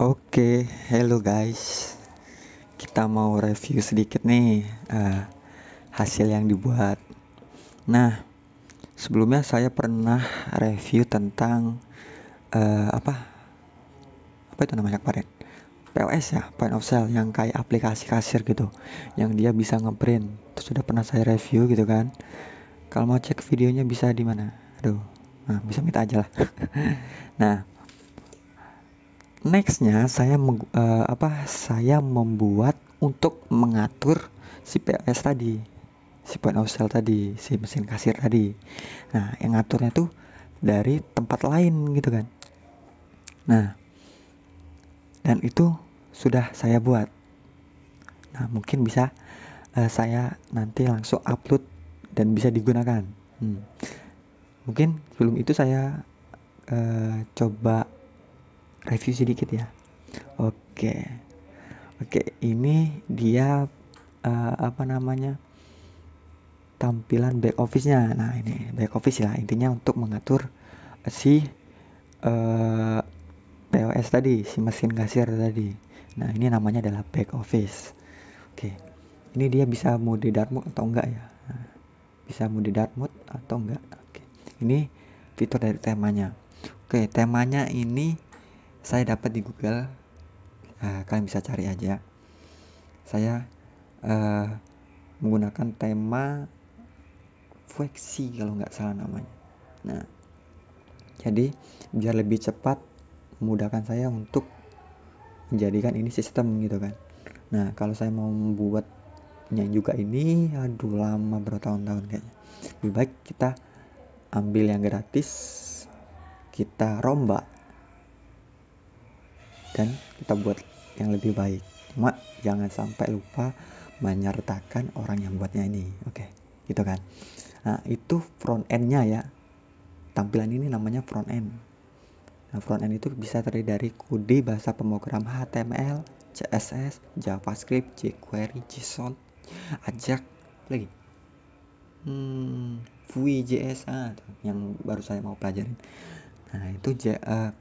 Oke, hello guys. Kita mau review sedikit nih hasil yang dibuat. Nah, sebelumnya saya pernah review tentang apa itu namanya kemarin? POS ya, point of sale yang kayak aplikasi kasir gitu, yang dia bisa ngeprint. Terus sudah pernah saya review gitu kan. Kalau mau cek videonya bisa di mana? Aduh, bisa minta aja lah. Nah, nextnya saya membuat untuk mengatur si POS tadi, si point of sale tadi, si mesin kasir tadi. Nah, yang ngaturnya tuh dari tempat lain gitu kan. Nah, dan itu sudah saya buat. Nah, mungkin bisa saya nanti langsung upload dan bisa digunakan. Mungkin sebelum itu saya coba review sedikit ya. Oke, ini dia tampilan back office-nya. Nah, ini back office ya, intinya untuk mengatur si POS tadi, si mesin kasir tadi. Nah, ini namanya adalah back office. Oke. Ini dia bisa mode dark mode atau enggak ya? Nah, bisa mode dark mode atau enggak. Oke. Ini fitur dari temanya. Oke, temanya ini saya dapat di Google. Kalian bisa cari aja. Saya menggunakan tema Fuexi kalau nggak salah namanya. Nah, jadi biar lebih cepat memudahkan saya untuk menjadikan ini sistem gitu kan. Nah, kalau saya mau membuatnya juga ini, aduh lama bertahun-tahun kayaknya. Lebih baik kita ambil yang gratis, kita rombak, dan kita buat yang lebih baik. Cuma jangan sampai lupa menyertakan orang yang buatnya ini. Oke, gitu kan. Nah, itu front end-nya ya. Tampilan ini namanya front end. Nah, front end itu bisa terdiri dari kode bahasa pemrogram HTML, CSS, JavaScript, jQuery, JSON, Ajax, lagi Vue.js yang baru saya mau pelajarin. Nah, itu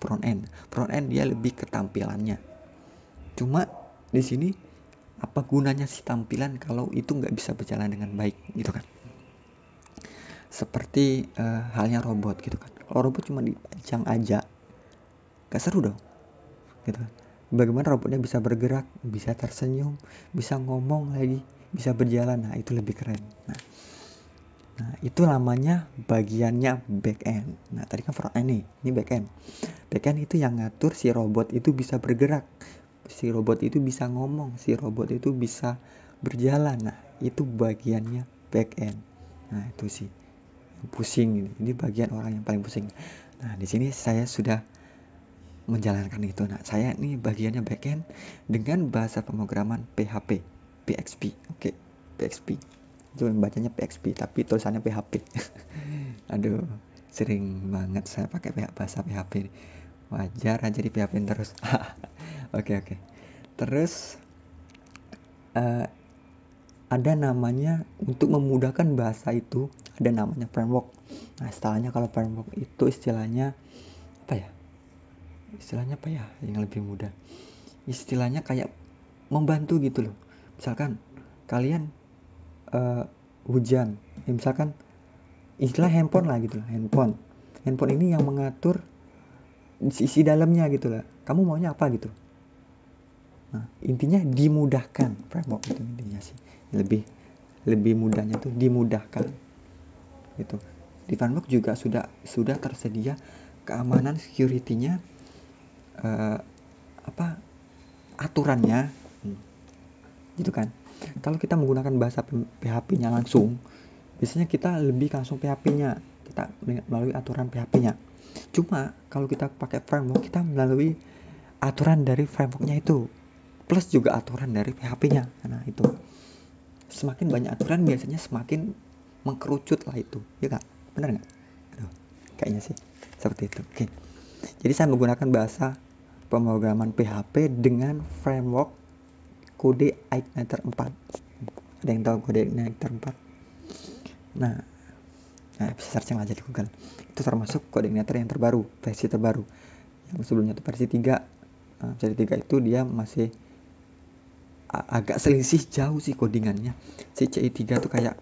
front end. Front end dia lebih ke tampilannya. Cuma di sini apa gunanya sih tampilan kalau itu nggak bisa berjalan dengan baik gitu kan? Seperti halnya robot gitu kan. Kalau robot cuma dipajang aja, gak seru dong gitu kan. Bagaimana robotnya bisa bergerak, bisa tersenyum, bisa ngomong lagi, bisa berjalan. Nah, itu lebih keren. Nah, itu namanya bagiannya back end. Nah, tadi kan front end nih, ini back end. Back end itu yang ngatur si robot itu bisa bergerak, si robot itu bisa ngomong, si robot itu bisa berjalan. Nah, itu bagiannya back end. Nah, itu sih pusing ini. Ini bagian orang yang paling pusing. Nah, di sini saya sudah menjalankan itu. Nah, saya ini bagiannya backend dengan bahasa pemrograman PHP, PXP. Oke, PXP. Itu bacanya PXP tapi tulisannya PHP. Aduh, sering banget saya pakai bahasa PHP. Wajar aja di PHP terus. Oke. Terus ada namanya untuk memudahkan bahasa itu, ada namanya framework. Nah, istilahnya kalau framework itu istilahnya apa ya yang lebih mudah, istilahnya kayak membantu gitu loh. Misalkan kalian hujan ya, misalkan istilah handphone lah gitu lah, handphone ini yang mengatur isi dalamnya gitu lah, kamu maunya apa gitu. Nah, intinya dimudahkan, framework itu intinya sih, lebih mudahnya tuh dimudahkan gitu. Di framework juga sudah tersedia keamanan security-nya, aturannya gitu kan. Kalau kita menggunakan bahasa PHP-nya langsung, biasanya kita lebih langsung PHP-nya, kita melalui aturan PHP-nya. Cuma kalau kita pakai framework, kita melalui aturan dari framework-nya itu plus juga aturan dari PHP-nya. Nah, itu semakin banyak aturan biasanya semakin mengkerucut lah itu, ya kan? Benar nggak? Kayaknya sih seperti itu. Oke. Jadi saya menggunakan bahasa pemrograman PHP dengan framework kode Igniter 4. Ada yang tahu kode Igniter 4? Nah, bisa searching aja di Google. Itu termasuk kode Igniter yang terbaru, versi terbaru. Yang sebelumnya itu versi 3, CI3 itu dia masih agak selisih jauh sih codingannya. Si CI3 tuh kayak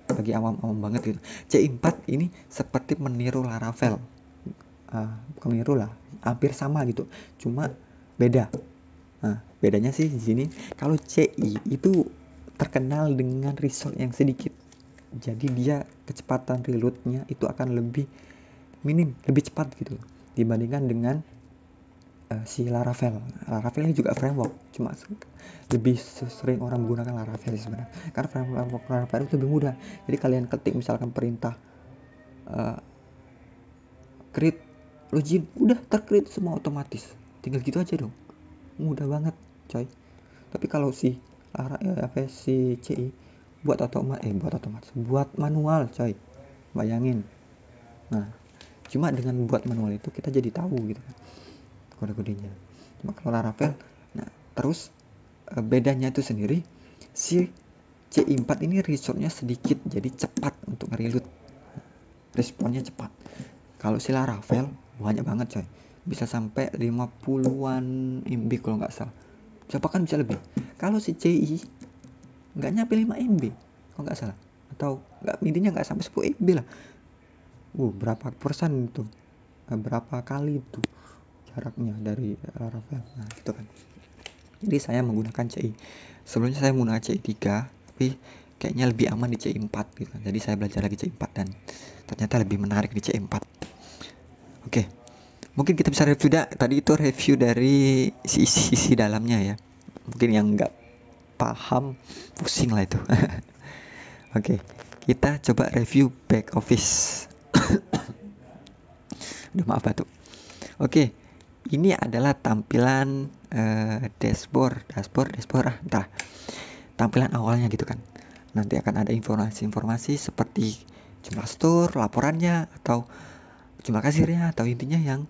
bagi awam-awam banget gitu. CI4 ini seperti meniru Laravel. Bukan meniru lah, hampir sama gitu. Cuma beda. Bedanya sih di sini kalau CI itu terkenal dengan resource yang sedikit. Jadi dia kecepatan reloadnya itu akan lebih minim, lebih cepat gitu dibandingkan dengan si Laravel. Laravel ini juga framework, cuma lebih sering orang menggunakan Laravel sebenarnya. Karena framework Laravel itu lebih mudah. Jadi kalian ketik misalkan perintah create login, udah ter-create semua otomatis. Tinggal gitu aja dong. Mudah banget, coy. Tapi kalau si CI buat manual, coy. Bayangin. Nah, cuma dengan buat manual itu kita jadi tahu gitu kan kode-kodenya. Cuma kalau Laravel, nah terus bedanya itu sendiri, si CI4 ini resource-nya sedikit, jadi cepat untuk nge-reload. Responnya cepat. Kalau si Laravel banyak banget, coy. Bisa sampai 50-an MB kalau nggak salah. Bahkan bisa lebih. Kalau si CI nggak nyampe 5 MB kalau nggak salah, atau intinya nggak sampai 10 MB lah. Berapa persen itu, berapa kali itu jaraknya dari Laravel. Nah gitu kan. Jadi saya menggunakan CI. Sebelumnya saya menggunakan CI3, tapi kayaknya lebih aman di CI4 gitu kan. Jadi saya belajar lagi CI4 dan ternyata lebih menarik di CI4. Oke. Mungkin kita bisa review tadi itu review dari sisi dalamnya ya. Mungkin yang nggak paham pusing lah itu. Oke, kita coba review back office. Udah maaf batuk. Oke, ini adalah tampilan dashboard. Entah tampilan awalnya gitu kan. Nanti akan ada informasi-informasi seperti jumlah store, laporannya, atau jumlah kasirnya, atau intinya yang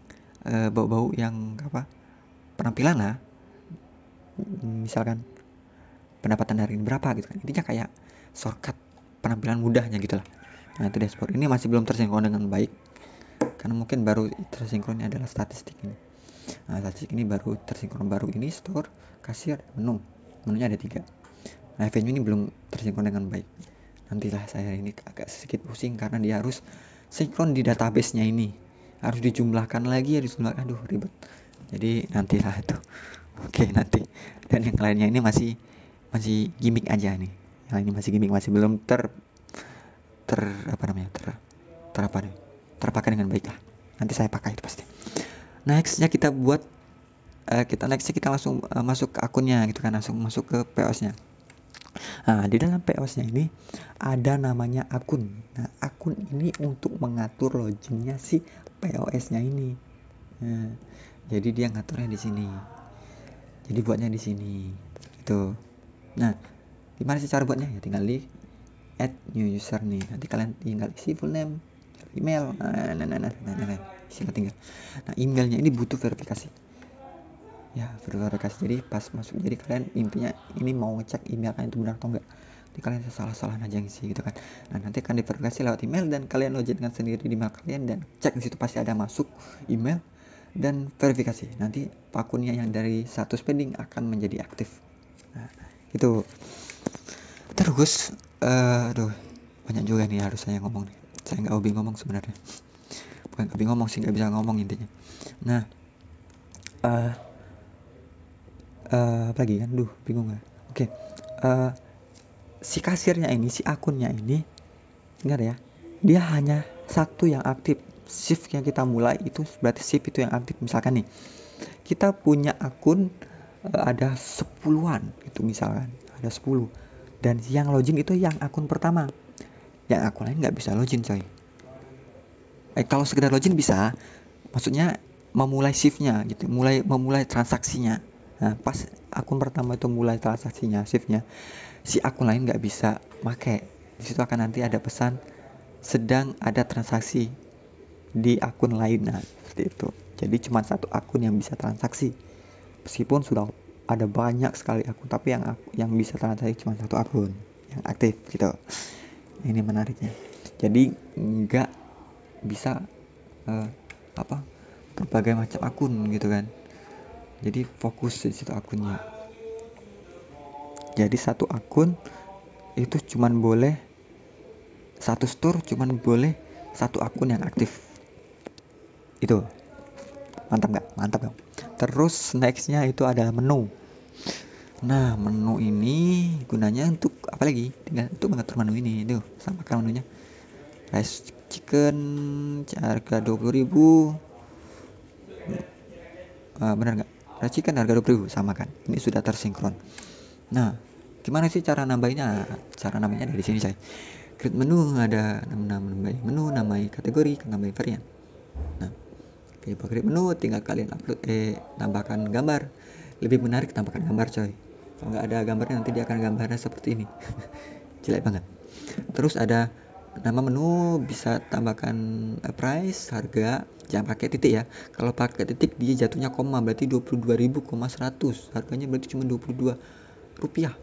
bau-bau yang penampilan lah. Misalkan pendapatan hari ini berapa gitu kan. Intinya kayak shortcut penampilan mudahnya gitu lah. Nah itu dashboard ini masih belum tersinkron dengan baik karena mungkin baru tersinkronnya adalah statistik ini. Nah statistik ini baru tersinkron ini store, kasir, menunya ada 3. Nah venue ini belum tersinkron dengan baik. Nantilah saya ini agak sedikit pusing karena dia harus sinkron di database-nya ini, harus dijumlahkan lagi, aduh ribet. Jadi nantilah itu. Oke nanti. Dan yang lainnya ini masih gimmick aja nih. Yang ini masih gimmick, masih belum terpakai dengan baik lah. Nanti saya pakai itu pasti. Nextnya kita langsung masuk ke akunnya gitu kan, langsung masuk ke POS-nya. Nah di dalam POS-nya ini ada namanya akun. Nah akun ini untuk mengatur loginnya si POS-nya ini. Nah, jadi dia ngaturnya di sini. Jadi buatnya di sini. Gitu. Nah, gimana sih cara buatnya? Ya tinggal di add new user nih. Nanti kalian tinggal isi full name, email. Tinggal. Nah, emailnya ini butuh verifikasi. Ya, verifikasi. Jadi pas masuk, jadi kalian intinya ini mau ngecek email kalian itu benar atau enggak. Jadi kalian salah-salahan aja ngisi gitu kan. Nah, nanti akan diverifikasi lewat email dan kalian login dengan sendiri di email kalian dan cek di situ pasti ada masuk email dan verifikasi. Nanti akunnya yang dari status pending akan menjadi aktif. Nah, itu. Terus banyak juga nih harus saya ngomong nih. Saya nggak hobi ngomong sebenarnya. Bukan hobi ngomong sih, nggak bisa ngomong intinya. Nah, apa lagi kan? Bingung nggak? Oke. Si kasirnya ini, si akunnya ini, ingat ya, dia hanya satu yang aktif. Shift yang kita mulai itu berarti shift itu yang aktif. Misalkan nih, kita punya akun ada 10-an itu misalkan, ada 10. Dan yang login itu yang akun pertama. Yang akun lain nggak bisa login, coy. Kalau sekedar login bisa, maksudnya memulai shiftnya gitu, memulai transaksinya. Nah, pas akun pertama itu mulai transaksinya, shiftnya, si akun lain nggak bisa pakai. Di situ akan nanti ada pesan sedang ada transaksi di akun lain. Nah, seperti itu. Jadi cuma satu akun yang bisa transaksi. Meskipun sudah ada banyak sekali akun, tapi yang bisa transaksi cuma satu akun yang aktif gitu. Ini menariknya. Jadi nggak bisa berbagai macam akun gitu kan. Jadi fokus di situ akunnya. Jadi satu akun itu cuman boleh satu store, cuman boleh satu akun yang aktif. Itu mantap nggak? Mantap dong. Terus nextnya itu adalah menu. Nah, menu ini gunanya untuk apa lagi? Tinggal untuk mengatur menu ini. Tuh, samakan menunya. Rice chicken harga 20.000. Benar nggak? Rice chicken harga 20.000, samakan. Ini sudah tersinkron. Nah, gimana sih cara nambahinnya? Cara namanya dari sini, saya. Create menu, ada nambahin menu, namai kategori, nambahin varian. Nah, create menu tinggal kalian upload tambahkan gambar. Lebih menarik tambahkan gambar, coy. Kalau nggak ada gambarnya nanti dia akan gambarnya seperti ini. Jelek banget. Terus ada nama menu, bisa tambahkan price, harga, jangan pakai titik ya. Kalau pakai titik dia jatuhnya koma, berarti 22.100. Harganya berarti cuma 22 rupiah.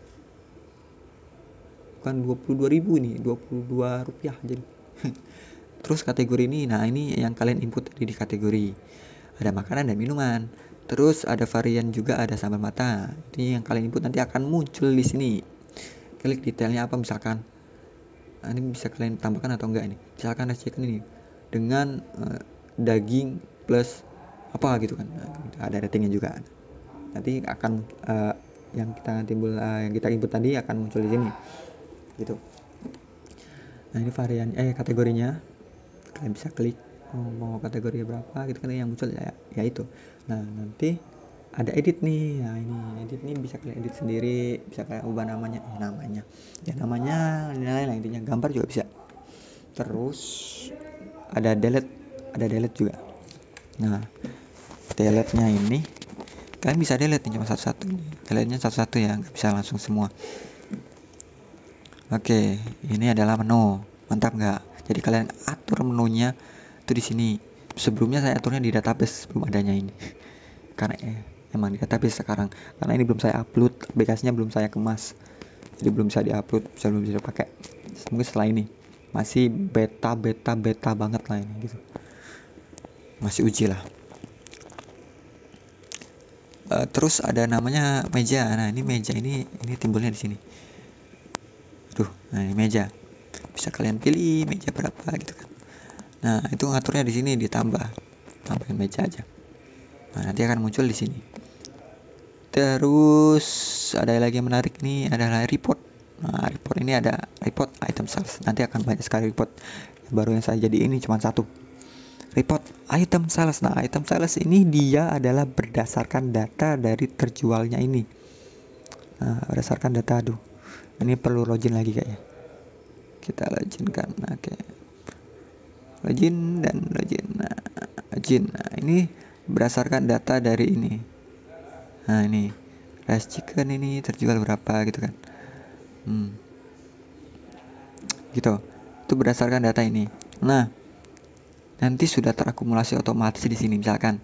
Bukan 22.000 nih, 22 rupiah jadi. Terus kategori ini, nah ini yang kalian input di kategori. Ada makanan dan minuman. Terus ada varian juga, ada sambal mata. Ini yang kalian input nanti akan muncul di sini. Klik detailnya apa misalkan. Nah, ini bisa kalian tambahkan atau enggak ini. Misalkan rice chicken ini dengan daging plus apa gitu kan. Nah, ada ratingnya juga. Nanti akan yang kita input tadi akan muncul di sini. Gitu. Nah, ini varian kategorinya. Kalian bisa klik mau kategori berapa gitu kan, yang muncul ya itu. Nah, nanti ada edit nih. Nah, ini edit nih bisa kalian edit sendiri, bisa kalian ubah namanya intinya gambar juga bisa. Terus ada delete juga. Nah, delete-nya ini kalian bisa delete nih cuma satu-satu. Delete-nya satu-satu ya, nggak bisa langsung semua. Oke, ini adalah menu. Mantap nggak? Jadi kalian atur menunya itu di sini. Sebelumnya saya aturnya di database, belum adanya ini. Karena emang di database sekarang. Karena ini belum saya upload, aplikasinya belum saya kemas. Jadi belum bisa diupload, belum bisa dipakai. Mungkin setelah ini masih beta banget lah ini gitu. Masih uji lah. Terus ada namanya meja. Nah, ini meja ini timbulnya di sini. Nah, ini meja. Bisa kalian pilih meja berapa gitu kan. Nah, itu ngaturnya di sini, tambahin meja aja. Nah, nanti akan muncul di sini. Terus ada lagi yang menarik nih, adalah report. Nah, report ini ada report item sales. Nanti akan banyak sekali report. Baru yang saya jadi ini cuma satu. Report item sales. Nah, item sales ini dia adalah berdasarkan data dari terjualnya ini. Nah, berdasarkan data. Ini perlu login lagi kayaknya. Kita loginkan. Oke. Login. Nah, login. Nah, ini berdasarkan data dari ini. Nah, ini rice chicken ini terjual berapa gitu kan. Gitu. Itu berdasarkan data ini. Nah, nanti sudah terakumulasi otomatis di sini. Misalkan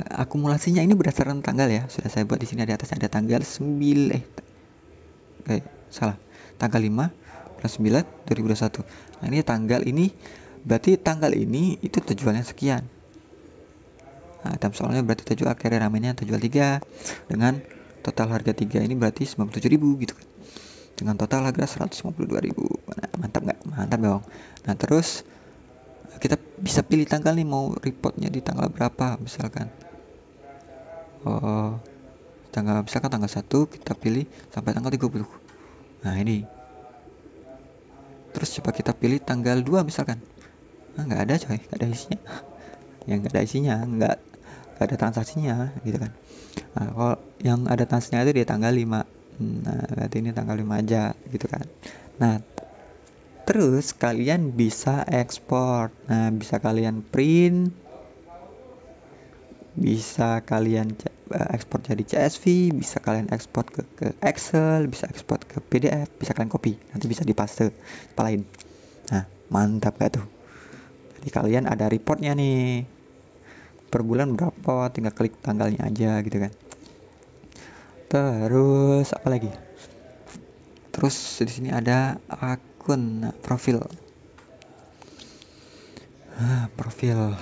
akumulasinya ini berdasarkan tanggal ya. Sudah saya buat di sini, di atasnya ada tanggal 9 tanggal 5 bulan 9 2021. Nah, ini tanggal ini berarti tanggal ini itu terjualnya sekian. Nah, soalnya berarti terjual carrier ramenya terjual 3 dengan total harga 3 ini berarti 97.000 gitu kan. Dengan total harga 152.000. Nah, mantap nggak? Mantap dong. Nah, terus kita bisa pilih tanggal nih, mau reportnya di tanggal berapa misalkan. Misalkan tanggal 1 kita pilih sampai tanggal 30. Nah, ini. Terus coba kita pilih tanggal 2 misalkan. Nah, nggak ada coy, nggak ada isinya. Yang nggak ada isinya, nggak ada transaksinya gitu kan. Nah, kalau yang ada transaksinya itu di tanggal 5. Nah, berarti ini tanggal 5 aja gitu kan. Nah, terus kalian bisa ekspor. Nah, bisa kalian print, bisa kalian ekspor jadi CSV, bisa kalian ekspor ke Excel, bisa ekspor ke PDF, bisa kalian copy, nanti bisa dipaste lain. Nah, mantap gak tuh? Jadi kalian ada reportnya nih, per bulan berapa, tinggal klik tanggalnya aja gitu kan. Terus apa lagi? Terus di sini ada akun profil. Profil,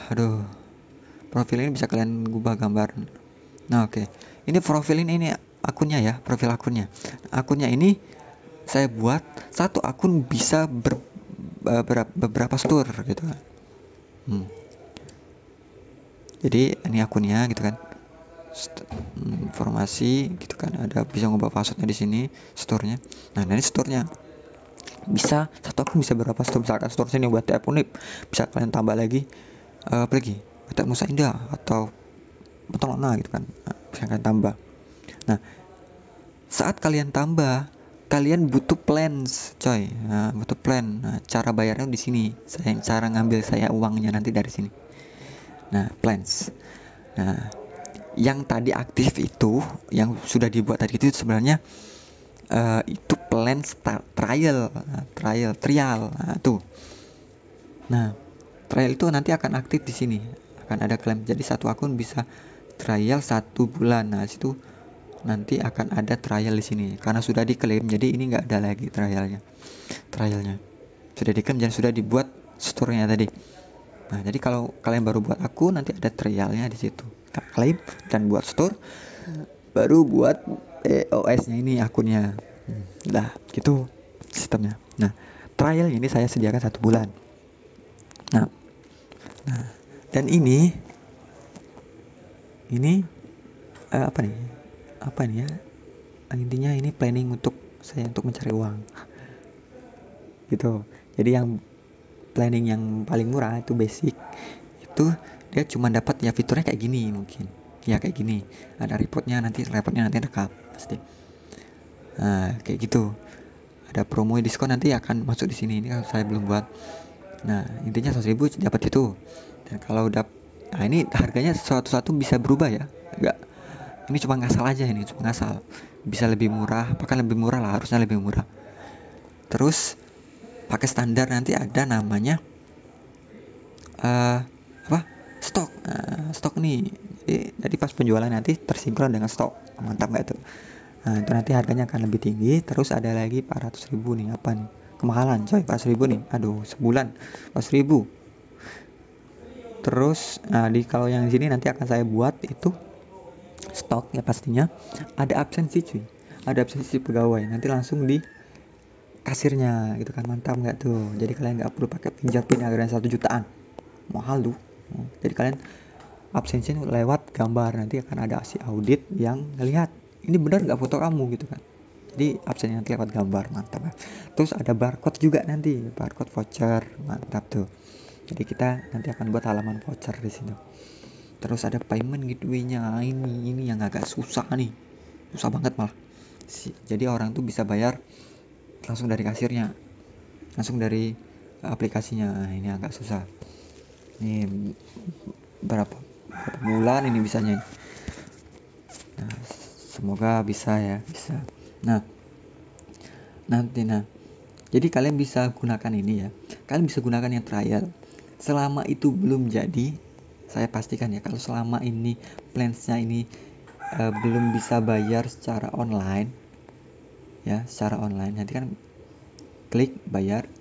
profil ini bisa kalian ubah gambar. Nah, oke. Ini profil ini akunnya ya, profil akunnya. Akunnya ini saya buat satu akun bisa beberapa store gitu kan. Jadi ini akunnya gitu kan. Informasi gitu kan, ada bisa ngubah passwordnya di sini, store-nya. Nah, ini store-nya. Bisa satu akun bisa berapa store, misalkan store sini buat TF Unip, bisa kalian tambah lagi apa lagi? TF Nusa Indah atau Petalona gitu kan. Nah, bisa kalian tambah. Nah, saat kalian tambah, kalian butuh plans, coy. Nah, butuh plan. Nah, cara bayarnya di sini. Cara ngambil saya uangnya nanti dari sini. Nah, plans. Nah, yang tadi aktif itu, yang sudah dibuat tadi itu sebenarnya itu plan trial. Nah, trial. Nah, tuh. Nah, trial itu nanti akan aktif di sini. Akan ada klaim. Jadi satu akun bisa trial 1 bulan. Nah, situ nanti akan ada trial di sini karena sudah diklaim, jadi ini nggak ada lagi trialnya sudah diklaim dan sudah dibuat store-nya tadi. Nah, jadi kalau kalian baru buat akun, nanti ada trialnya di situ, klaim dan buat store, baru buat POS-nya ini akunnya. Nah, gitu sistemnya. Nah, trial ini saya sediakan 1 bulan. Nah, dan ini apa nih ya, intinya ini planning untuk saya untuk mencari uang gitu. Jadi yang planning yang paling murah itu basic, itu dia cuma dapat ya fiturnya kayak gini, mungkin ya kayak gini, ada reportnya nanti rekap pasti. Nah, kayak gitu, ada promo diskon nanti akan masuk di sini. Ini kalau saya belum buat. Nah, intinya 100.000 dapat itu. Dan kalau nah ini harganya satu bisa berubah ya, enggak, ini cuma ngasal aja, ini cuma ngasal, bisa lebih murah, bahkan lebih murah lah, harusnya lebih murah. Terus pakai standar nanti ada namanya stok. Stok nih, jadi pas penjualan nanti tersinkron dengan stok. Mantap nggak tuh? Nah, itu nanti harganya akan lebih tinggi. Terus ada lagi 400.000 nih, apa nih, kemahalan coy, 400.000 nih, aduh, sebulan 400.000. Terus kalau yang di sini nanti akan saya buat itu stok ya, pastinya ada absensi cuy, ada absensi pegawai, nanti langsung di kasirnya gitu kan. Mantap nggak tuh? Jadi kalian nggak perlu pakai pinjam anggaran 1 jutaan, mahal tuh. Jadi kalian absensi lewat gambar, nanti akan ada si audit yang ngelihat ini benar nggak foto kamu gitu kan. Jadi absennya nanti lewat gambar, mantap ya. Terus ada barcode juga nanti, barcode voucher, mantap tuh. Jadi kita nanti akan buat halaman voucher di sini. Terus ada payment gateway-nya, ini yang agak susah nih, susah banget malah. Jadi orang tuh bisa bayar langsung dari kasirnya, langsung dari aplikasinya. Ini agak susah. Ini berapa bulan ini bisanya. Nah, semoga bisa ya, bisa. Nah, jadi kalian bisa gunakan ini ya. Kalian bisa gunakan yang trial. Selama itu belum jadi, saya pastikan ya, kalau selama ini plansnya ini belum bisa bayar secara online ya, secara online, nanti kan klik bayar,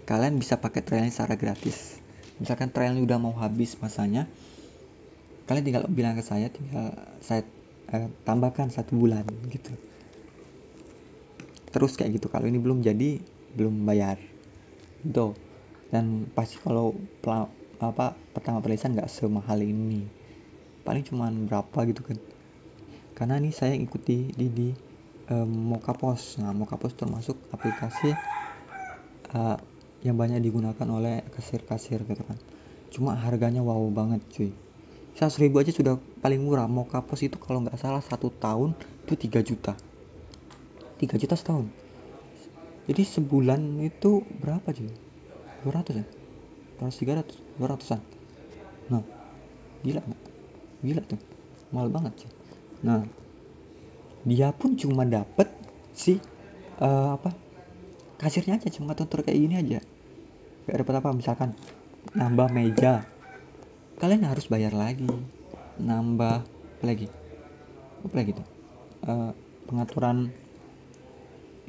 kalian bisa pakai trialnya secara gratis. Misalkan trialnya udah mau habis masanya, kalian tinggal bilang ke saya, tinggal saya tambahkan 1 bulan gitu. Terus kayak gitu. Kalau ini belum jadi, belum bayar gitu. Dan pasti kalau pertama perilisan nggak semahal ini, paling cuman berapa gitu kan. Karena ini saya ikuti di Mokapos. Nah, Mokapos termasuk aplikasi yang banyak digunakan oleh kasir-kasir gitu kan. Cuma harganya wow banget cuy, 100.000 aja sudah paling murah. Mokapos itu kalau nggak salah 1 tahun itu 3 juta setahun. Jadi sebulan itu berapa cuy? 200 ya? 300, 200-an. Nah, gila tuh, mahal banget cuy. Nah, dia pun cuma dapet si kasirnya aja, cuma tutur kayak gini aja, gak dapet apa. Misalkan nambah meja, kalian harus bayar lagi. Nambah apa lagi tuh, pengaturan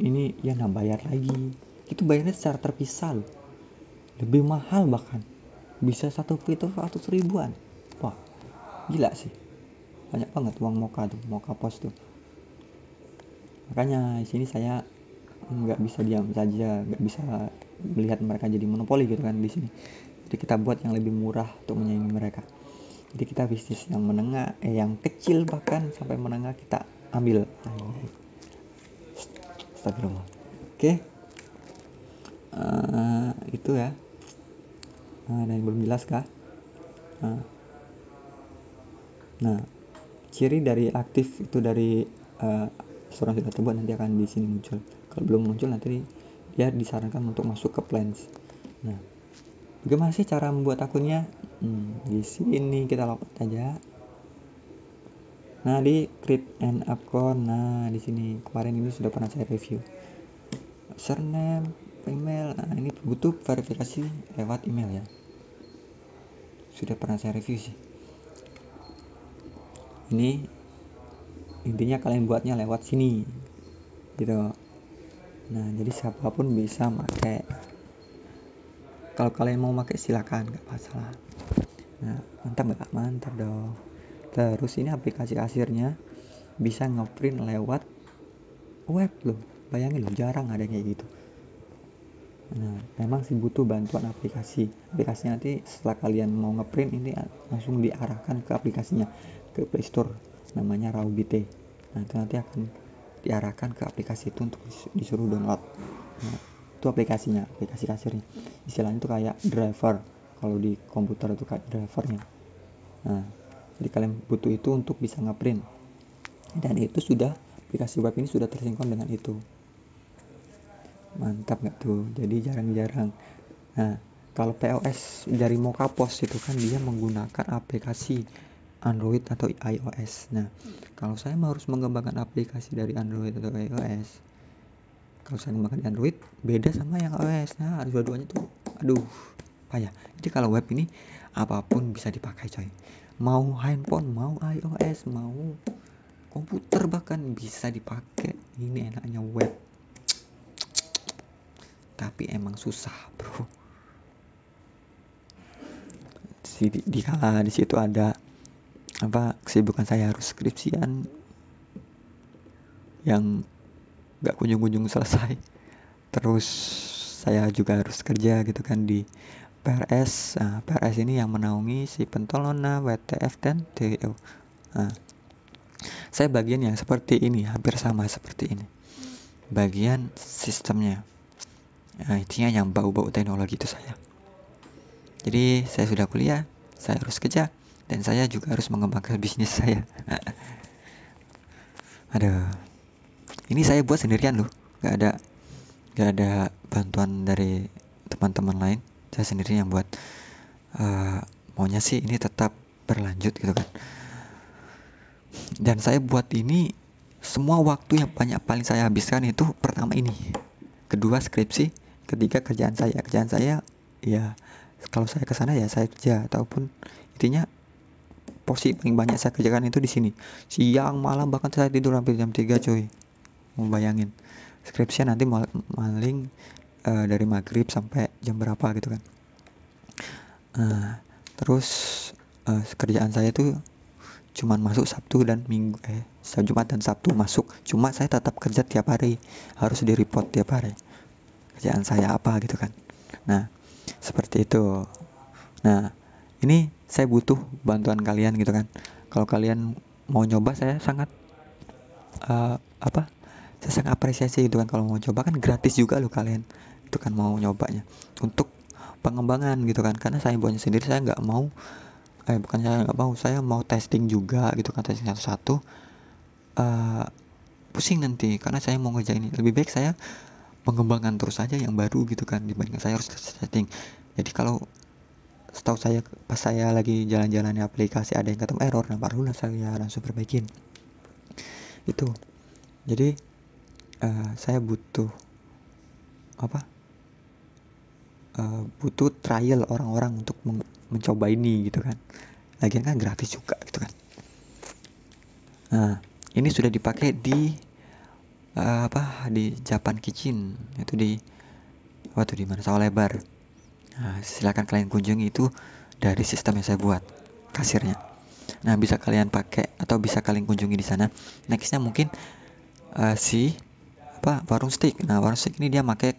ini ya, bayar lagi. Itu bayarnya secara terpisah loh, lebih mahal, bahkan bisa satu fitur 100 ribuan. Wah, gila sih. banyak banget uang Moka Pos tuh. Makanya di sini saya nggak bisa diam saja, nggak bisa melihat mereka jadi monopoli gitu kan di sini. Jadi kita buat yang lebih murah untuk menyaingi mereka. Jadi kita bisnis yang menengah, yang kecil bahkan sampai menengah kita ambil. Astagfirullah. Oke, itu ya. Dan belum jelas kah? Nah, ciri dari aktif itu dari seorang sudah terbuat nanti akan di sini muncul. Kalau belum muncul nanti dia disarankan untuk masuk ke plans. Nah, bagaimana sih cara membuat akunnya? Di sini kita login aja. Nah, di create an account. Nah, di sini kemarin ini sudah pernah saya review. Username, email. Nah, ini butuh verifikasi lewat email ya. Sudah pernah saya review sih. Ini intinya kalian buatnya lewat sini gitu. Nah, jadi siapapun bisa pakai. Kalau kalian mau pakai silakan, nggak masalah. Nah, mantap dong. Terus ini aplikasi kasirnya bisa ngeprint lewat web loh. Bayangin loh, jarang ada kayak gitu. Nah, memang sih butuh bantuan aplikasi. Aplikasinya nanti setelah kalian mau ngeprint ini langsung diarahkan ke aplikasinya, ke Play Store, namanya Raubite. Nah, itu nanti akan diarahkan ke aplikasi itu untuk disuruh download. Nah, itu aplikasinya, aplikasi kasirnya. Istilahnya itu kayak driver. Kalau di komputer itu kayak drivernya. Nah, jadi kalian butuh itu untuk bisa ngeprint. Dan itu sudah, aplikasi web ini sudah tersinkron dengan itu. Mantap nggak tuh? Jadi jarang-jarang. Nah, kalau POS dari Moka Pos itu kan dia menggunakan aplikasi Android atau iOS. Nah, kalau saya harus mengembangkan aplikasi dari Android atau iOS, kalau saya mengembangkan di Android beda sama yang iOS. Nah, dua-duanya tuh payah. Jadi kalau web ini apapun bisa dipakai coy. Mau handphone, mau iOS, mau komputer bahkan bisa dipakai. Ini enaknya web. Tapi emang susah bro. Di situ ada kesibukan saya harus skripsian yang nggak kunjung selesai. Terus saya juga harus kerja gitu kan di PRS. Nah, PRS ini yang menaungi si Pentolona, WTF dan TO. Nah, saya bagian yang seperti ini, hampir sama seperti ini. Bagian sistemnya. Nah, intinya yang bau-bau teknologi itu saya. Jadi saya sudah kuliah, saya harus kerja, dan saya juga harus mengembangkan bisnis saya. Aduh, ini saya buat sendirian loh, gak ada bantuan dari teman-teman lain. Saya sendiri yang buat. Maunya sih ini tetap berlanjut gitu kan. Dan saya buat ini, semua waktu yang paling saya habiskan itu pertama ini, kedua skripsi, ketiga kerjaan saya ya kalau saya kesana ya saya kerja, ataupun intinya posisi paling banyak saya kerjakan itu di sini. Siang malam bahkan saya tidur hampir jam 3 coy. Mau bayangin skripsi nanti maling dari maghrib sampai jam berapa gitu kan. Terus kerjaan saya tuh cuman masuk Sabtu dan Minggu, Jumat dan Sabtu masuk. Cuma saya tetap kerja tiap hari, harus di report tiap hari kerjaan saya apa gitu kan. Nah, seperti itu. Nah, ini saya butuh bantuan kalian gitu kan. Kalau kalian mau nyoba, saya sangat saya sangat apresiasi gitu kan. Kalau mau coba kan gratis juga loh kalian itu kan mau nyobanya untuk pengembangan gitu kan. Karena saya buatnya sendiri, saya nggak mau saya mau testing juga gitu kan, testing satu-satu pusing nanti karena saya mau ngerjain ini. Lebih baik saya mengembangkan terus aja yang baru gitu kan, dibandingkan saya harus setting. Jadi kalau setahu saya pas saya lagi jalan-jalan di aplikasi ada yang ketemu error, nah barulah saya langsung perbaikin itu. Jadi saya butuh butuh trial orang-orang untuk mencoba ini gitu kan. Lagian kan gratis juga gitu kan. Nah, ini sudah dipakai di di Japan Kitchen, itu di mana Sawah Lebar. Nah, silakan kalian kunjungi, itu dari sistem yang saya buat kasirnya. Nah, bisa kalian pakai atau bisa kalian kunjungi di sana. Nextnya mungkin warung steak. Nah, warung steak ini dia pakai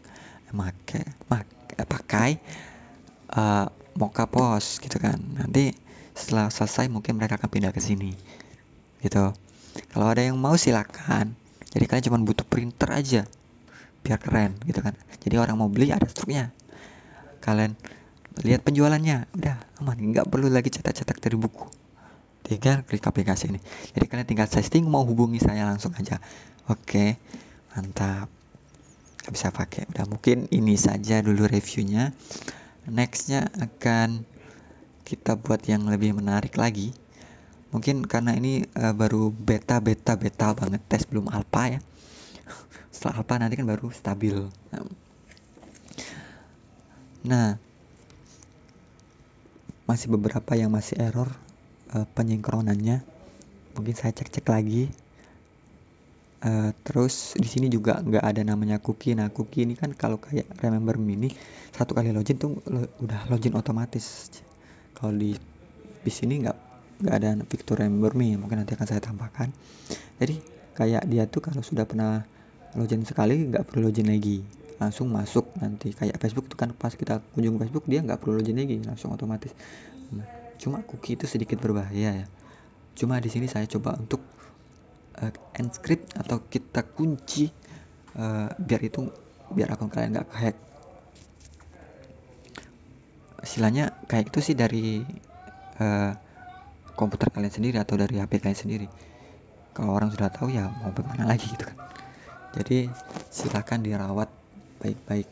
Mocha POS gitu kan. Nanti setelah selesai mungkin mereka akan pindah ke sini gitu. Kalau ada yang mau silakan. Jadi kalian cuma butuh printer aja biar keren gitu kan. Jadi orang mau beli ada struknya. Kalian lihat penjualannya, udah aman, nggak perlu lagi cetak-cetak dari buku. Tinggal klik aplikasi ini. Jadi kalian tinggal setting, mau hubungi saya langsung aja. Oke, mantap. Bisa pakai. Udah, mungkin ini saja dulu reviewnya. Nextnya akan kita buat yang lebih menarik lagi. Mungkin karena ini baru beta banget, tes belum alpha ya. Setelah alpha nanti kan baru stabil. Nah, masih beberapa yang masih error penyinkronannya. Mungkin saya cek lagi. Terus di sini juga nggak ada namanya cookie. Nah, cookie ini kan kalau kayak Remember Me ini satu kali login tuh udah login otomatis. Kalau di sini nggak ada fitur Remember Me, mungkin nanti akan saya tambahkan. Jadi kayak dia tuh kalau sudah pernah login sekali nggak perlu login lagi, langsung masuk. Nanti kayak Facebook tuh kan pas kita kunjung Facebook dia nggak perlu login lagi, langsung otomatis. Cuma cookie itu sedikit berbahaya ya. Cuma di sini saya coba untuk encrypt atau kita kunci biar akun kalian nggak kehack. Istilahnya kayak itu sih dari komputer kalian sendiri atau dari HP kalian sendiri. Kalau orang sudah tahu ya mau bagaimana lagi gitu kan. Jadi silakan dirawat baik-baik.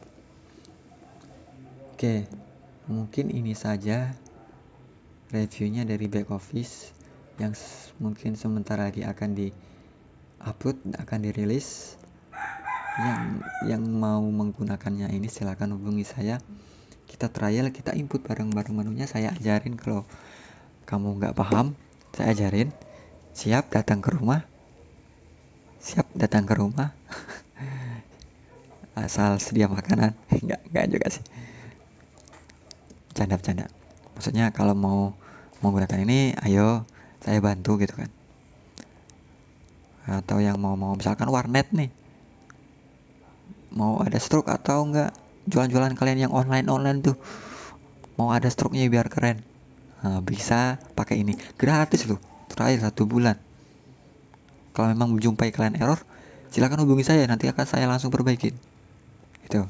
Oke, mungkin ini saja reviewnya dari back office yang mungkin sebentar lagi akan di-upload, akan dirilis. Yang mau menggunakannya ini silakan hubungi saya. Kita trial, kita input bareng-bareng menunya. Saya ajarin, kalau kamu nggak paham saya ajarin. Siap datang ke rumah asal sedia makanan. Enggak juga sih, bercanda. Maksudnya kalau mau menggunakan ini, ayo saya bantu gitu kan. Atau yang mau misalkan warnet nih, mau ada stroke atau enggak, jualan-jualan kalian yang online tuh mau ada stroke-nya biar keren, nah, bisa pakai ini, gratis loh, trial 1 bulan. Kalau memang menjumpai kalian error, silakan hubungi saya, nanti akan saya langsung perbaikin gitu.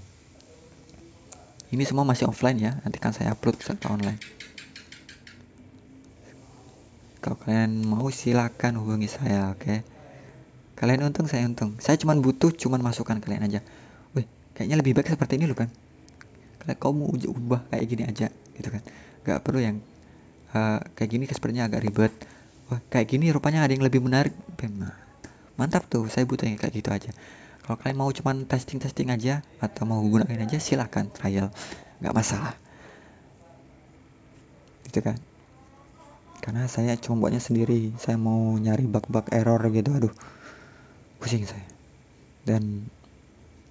Ini semua masih offline ya, nanti kan saya upload ke online. Kalau kalian mau silakan hubungi saya, oke? Kalian untung, saya untung. Saya butuh masukan kalian aja. Wih, kayaknya lebih baik seperti ini loh, Pem. Kalian kau mau ubah kayak gini aja gitu kan. Gak perlu yang kayak gini, sepertinya agak ribet. Wah, kayak gini rupanya ada yang lebih menarik, Pem. Nah, mantap tuh, saya butuh yang kayak gitu aja. Kalau kalian mau testing aja atau mau gunain aja, silakan trial, nggak masalah gitu kan. Karena saya cuma buatnya sendiri, saya mau nyari bug error gitu, aduh pusing saya. Dan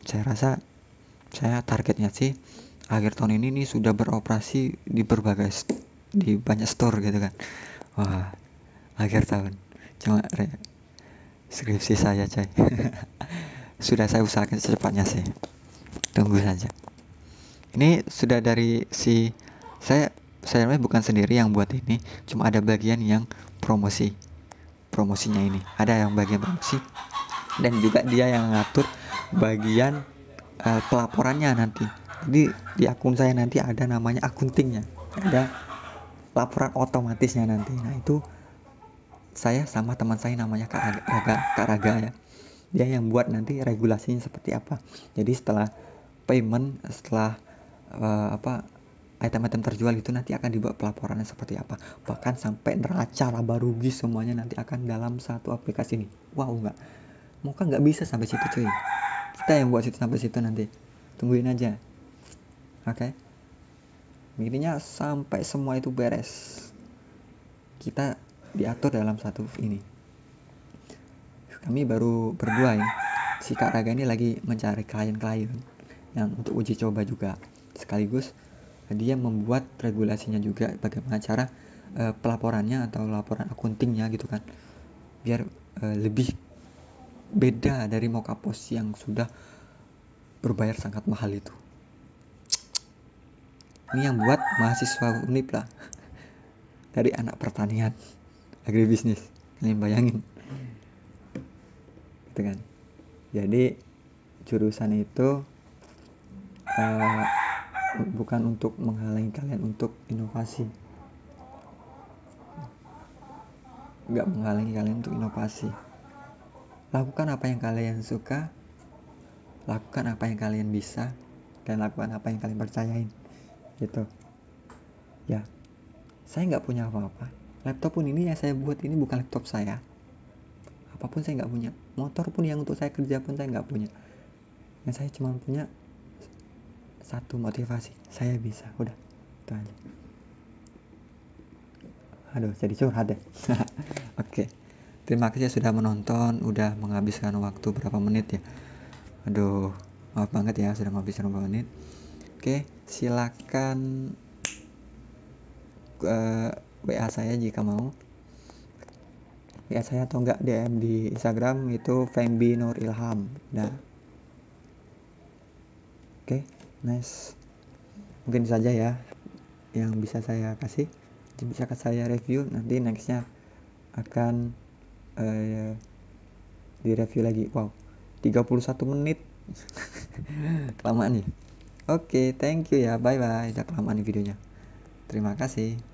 saya rasa saya targetnya sih akhir tahun ini nih sudah beroperasi di banyak store gitu kan. Wah, akhir tahun cuma skripsi saya coy. Sudah saya usahakan secepatnya sih, tunggu saja. Ini sudah dari saya bukan sendiri yang buat ini, cuma ada bagian yang promosinya ini, ada yang bagian promosi, dan juga dia yang ngatur bagian pelaporannya nanti. Jadi di akun saya nanti ada namanya akuntingnya, ada laporan otomatisnya nanti. Nah, itu saya sama teman saya namanya Kak Raga ya. Dia yang buat nanti regulasinya seperti apa. Jadi setelah payment, setelah item-item terjual itu nanti akan dibuat pelaporannya seperti apa. Bahkan sampai neraca, laba rugi semuanya nanti akan dalam satu aplikasi ini. Wow, nggak bisa sampai situ cuy. Kita yang buat sampai situ nanti. Tungguin aja. Oke. Intinya sampai semua itu beres, kita diatur dalam satu ini. Kami baru berdua ya. Si Kak Raga ini lagi mencari klien-klien yang untuk uji coba juga. Sekaligus dia membuat regulasinya juga, bagaimana cara pelaporannya atau laporan akuntingnya gitu kan, biar lebih beda dari mocha post yang sudah berbayar sangat mahal itu. Ini yang buat mahasiswa Unip lah, dari anak pertanian, agribisnis, kalian bayangin gitu kan. Jadi jurusan itu bukan untuk menghalangi kalian untuk inovasi, nggak menghalangi kalian untuk inovasi. Lakukan apa yang kalian suka, lakukan apa yang kalian bisa, dan lakukan apa yang kalian percayain gitu ya. Saya nggak punya apa-apa, laptop pun ini yang saya buat ini bukan laptop saya, apapun saya nggak punya, motor pun yang untuk saya kerja pun saya nggak punya. Yang saya cuma punya satu motivasi, saya bisa, udah itu aja. Aduh, jadi curhat deh. Oke, terima kasih sudah menonton, udah menghabiskan waktu berapa menit ya. Aduh, maaf banget ya sudah menghabiskan berapa menit. Oke, silakan WA saya jika mau. WA saya atau enggak DM di Instagram itu Fembi Nur Ilham. Nah, oke, nice. Mungkin saja ya yang bisa saya kasih, bisa saya review. Nanti nextnya akan direview lagi. Wow, 31 menit. Kelamaan nih. Oke, thank you ya, bye bye. Udah kelamaan nih videonya. Terima kasih.